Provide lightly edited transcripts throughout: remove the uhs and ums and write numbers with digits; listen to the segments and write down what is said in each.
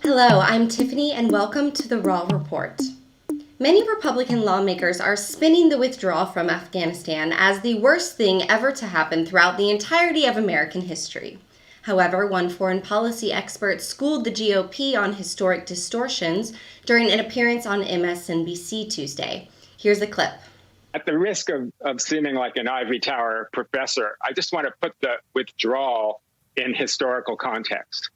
Hello, I'm Tiffany and welcome to the Raw Report. Many Republican lawmakers are spinning the withdrawal from Afghanistan as the worst thing ever to happen throughout the entirety of American history. However, one foreign policy expert schooled the GOP on historic distortions during an appearance on MSNBC Tuesday. Here's a clip. At the risk of seeming like an ivory tower professor, I just want to put the withdrawal in historical context.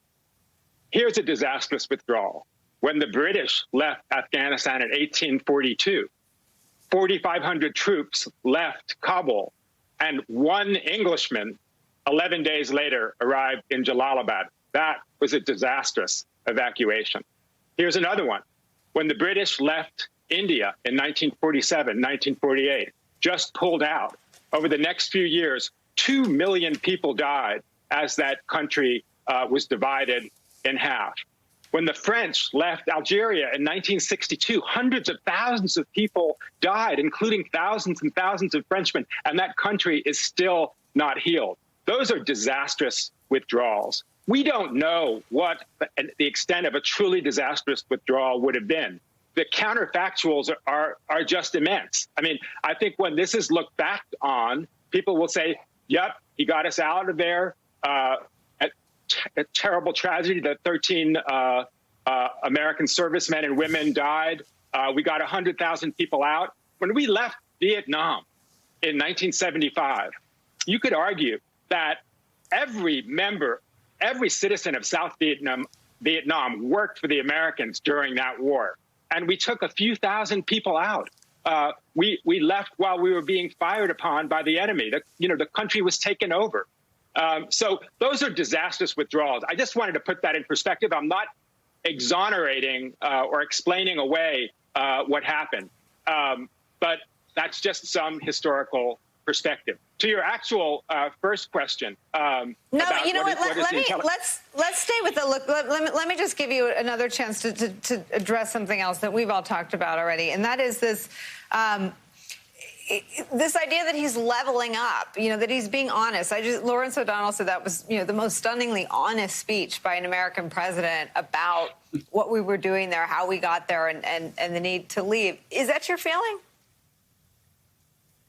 Here's a disastrous withdrawal. When the British left Afghanistan in 1842, 4,500 troops left Kabul, and one Englishman 11 days later arrived in Jalalabad. That was a disastrous evacuation. Here's another one. When the British left India in 1947, 1948, just pulled out. Over the next few years, 2 million people died as that country was divided in half. When the French left Algeria in 1962, hundreds of thousands of people died, including thousands and thousands of Frenchmen, and that country is still not healed. Those are disastrous withdrawals. We don't know what the extent of a truly disastrous withdrawal would have been. The counterfactuals are just immense. I mean, I think when this is looked back on, people will say, yep, he got us out of there. A terrible tragedy that 13 American servicemen and women died. We got 100,000 people out. When we left Vietnam in 1975, you could argue that every citizen of South Vietnam worked for the Americans during that war. And we took a few thousand people out. We left while we were being fired upon by the enemy. The country was taken over. So those are disastrous withdrawals. I just wanted to put that in perspective. I'm not exonerating or explaining away what happened, but that's just some historical perspective. To your actual first question. No, you know what? Let's stay with the look. Let me just give you another chance to address something else that we've all talked about already, and that is this. This idea that he's leveling up, that he's being honest. Lawrence O'Donnell said that was, the most stunningly honest speech by an American president about what we were doing there, how we got there, and the need to leave. Is that your feeling?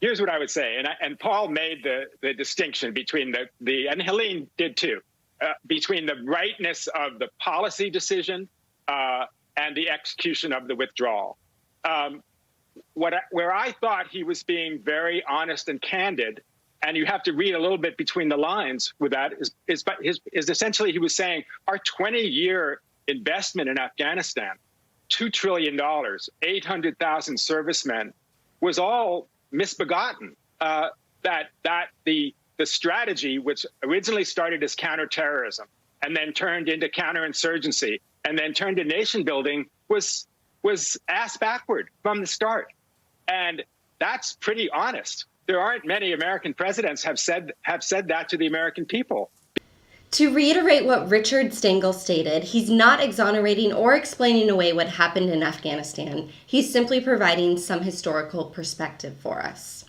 Here's what I would say, and Paul made the distinction between and Helene did too, between the rightness of the policy decision and the execution of the withdrawal. Where I thought he was being very honest and candid, and you have to read a little bit between the lines with that, is essentially he was saying our 20-year investment in Afghanistan, $2 trillion, 800,000 servicemen, was all misbegotten. That the strategy, which originally started as counterterrorism and then turned into counterinsurgency and then turned to nation building, was ass backward from the start. And that's pretty honest. There aren't many American presidents have said that to the American people. To reiterate what Richard Stengel stated, he's not exonerating or explaining away what happened in Afghanistan. He's simply providing some historical perspective for us.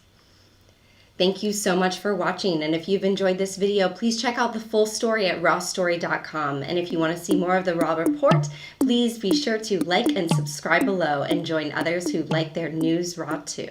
Thank you so much for watching, and if you've enjoyed this video, please check out the full story at rawstory.com. And if you want to see more of the Raw Report, please be sure to like and subscribe below and join others who like their news raw too.